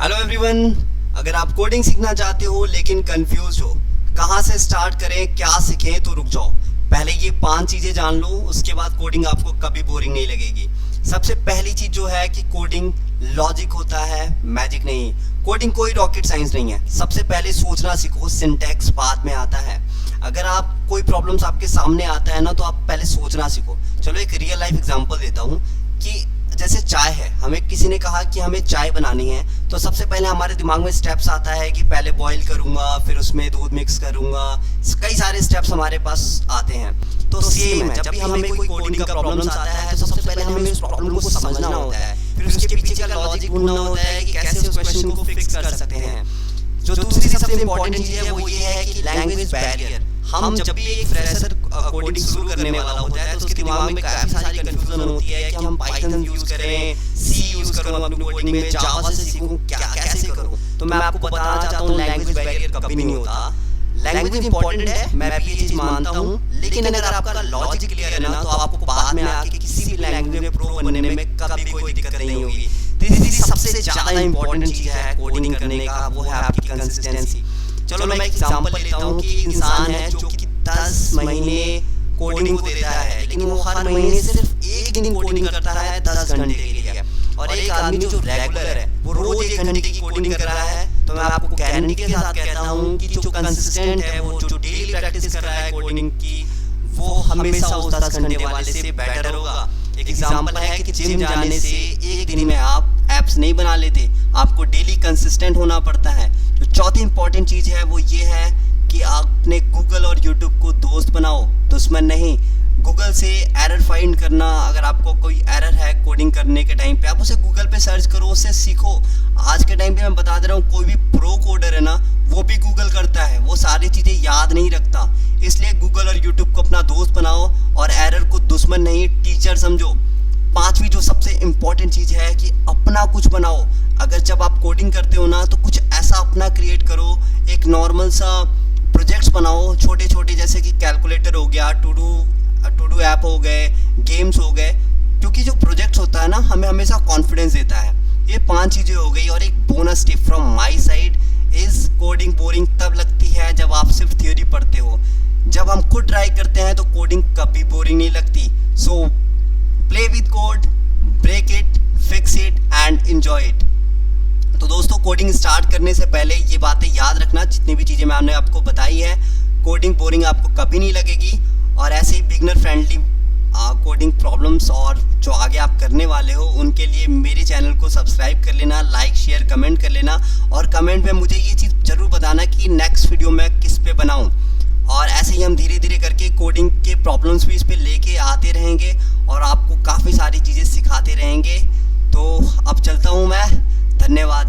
Hello everyone, अगर आप coding सीखना चाहते हो लेकिन कंफ्यूज हो, कहाँ से स्टार्ट करें, क्या सीखें, तो रुक जाओ। पहले ये 5 चीज़ें जान लो, उसके बाद कोडिंग आपको कभी बोरिंग नहीं लगेगी। सबसे पहली चीज़ जो है कि कोडिंग लॉजिक होता है, मैजिक नहीं। कोडिंग कोई रॉकेट साइंस नहीं है। सबसे पहले सोचना सीखो, सिंटैक्स बाद में आता है। अगर आप कोई प्रॉब्लम्स आपके सामने आता है ना, तो आप पहले सोचना सीखो। चलो एक रियल लाइफ एग्जांपल देता हूँ कि जैसे चाय है, हमें किसी ने कहा कि हमें चाय बनानी है, तो सबसे पहले हमारे दिमाग में स्टेप्स आता है कि पहले बॉईल करूंगा, फिर उसमें दूध मिक्स करूंगा। कई सारे स्टेप्स हमारे पास आते हैं। तो सेम है, जब भी हमें कोई कोडिंग का प्रॉब्लम आता है तो सबसे पहले हमें उस प्रॉब्लम को समझना होता है, फिर उसके पीछे का लॉजिक ढूंढना होता है कि कैसे उस क्वेश्चन को फिक्स कर सकते हैं। जो दूसरी सबसे इम्पोर्टेंट चीज़ है वो ये है कि लैंग्वेज बैरियर। हम जब भी एक फ्रेशर कोडिंग शुरू करने वाला होता है तो उसके दिमाग में काफ़ी सारी कंफ्यूजन होती है कि हम पाइथन यूज़ करें, सी यूज़ करूँ अपनी कोडिंग में, जावा से सीखूँ, क्या कैसे करूँ। तो मैं आपको बताना चाहता हूँ, लैंग्वेज बैरियर कभी नहीं होता। लैंग्वेज इंपॉर्टेंट है, मैं भी ये चीज़ मानता हूँ, लेकिन अगर आपका लॉजिक क्लियर है ना, तो आपको बाद में आके किसी भी लैंग्वेज में प्रो बनने में कभी कोई दिक्कत नहीं होगी। तीसरी सबसे ज़्यादा इंपॉर्टेंट चीज़ है कोडिंग करने का, वो है आपकी कंसिस्टेंसी। चलो मैं एक एग्जांपल लेता हूँ कि एक इंसान है जो कि 10 महीने कोडिंग को देता है, लेकिन वो हर महीने सिर्फ एक दिन कोडिंग करता है 10 घंटे के लिए। और एक आदमी जो रेगुलर है वो रोज 1 घंटे की कोडिंग कर रहा है। तो मैं आपको गारंटी के साथ कहता हूँ कि जो कंसिस्टेंट है, वो जो डेली प्रैक्टिस कर रहा है कोडिंग की, वो हमेशा उस 10 घंटे वाले से बेटर होगा। एक एग्जांपल है कि जिम जाने से एक दिन में आप एप्स नहीं बना लेते, आपको डेली कंसिस्टेंट होना पड़ता है। जो चौथी इंपॉर्टेंट चीज़ है वो ये है कि आपने गूगल और यूट्यूब को दोस्त बनाओ, दुश्मन नहीं। गूगल से एरर फाइंड करना, अगर आपको कोई एरर है कोडिंग करने के टाइम पे, आप उसे गूगल पे सर्च करो, उससे सीखो। आज के टाइम पे मैं बता दे रहा हूँ, कोई भी प्रो कोडर है ना, वो भी गूगल करता है, वो सारी चीज़ें याद नहीं रखता। इसलिए गूगल और यूट्यूब को अपना दोस्त बनाओ और एरर को दुश्मन नहीं, टीचर समझो। पांचवी जो सबसे इम्पॉर्टेंट चीज़ है कि अपना कुछ बनाओ। अगर जब आप कोडिंग करते हो ना, तो कुछ ऐसा अपना क्रिएट करो, एक नॉर्मल सा प्रोजेक्ट्स बनाओ, छोटे छोटे, जैसे कि कैलकुलेटर हो गया, टू डू ऐप हो गए, गेम्स हो गए। क्योंकि जो प्रोजेक्ट्स होता है ना, हमें हमेशा कॉन्फिडेंस देता है। ये 5 चीज़ें हो गई। और एक bonus tip from my side is, coding boring तब लगती है जब आप सिर्फ थ्योरी पढ़ते हो। जब हम खुद ट्राई करते हैं तो कोडिंग कभी बोरिंग नहीं लगती। So play with code, break it, fix it and enjoy it. तो दोस्तों, कोडिंग स्टार्ट करने से पहले ये बातें याद रखना, जितनी भी चीज़ें मैंने आपको बताई है। कोडिंग बोरिंग आपको कभी नहीं लगेगी। और ऐसे ही बिगनर फ्रेंडली कोडिंग प्रॉब्लम्स और जो आगे आप करने वाले हो, उनके लिए मेरे चैनल को सब्सक्राइब कर लेना, लाइक शेयर कमेंट कर लेना। और कमेंट में मुझे ये चीज़ ज़रूर बताना कि नेक्स्ट वीडियो मैं किस पे बनाऊँ। और ऐसे ही हम धीरे धीरे करके कोडिंग के प्रॉब्लम्स भी इस पे लेके आते रहेंगे और आपको काफ़ी सारी चीज़ें सिखाते रहेंगे। तो अब चलता हूँ मैं, धन्यवाद।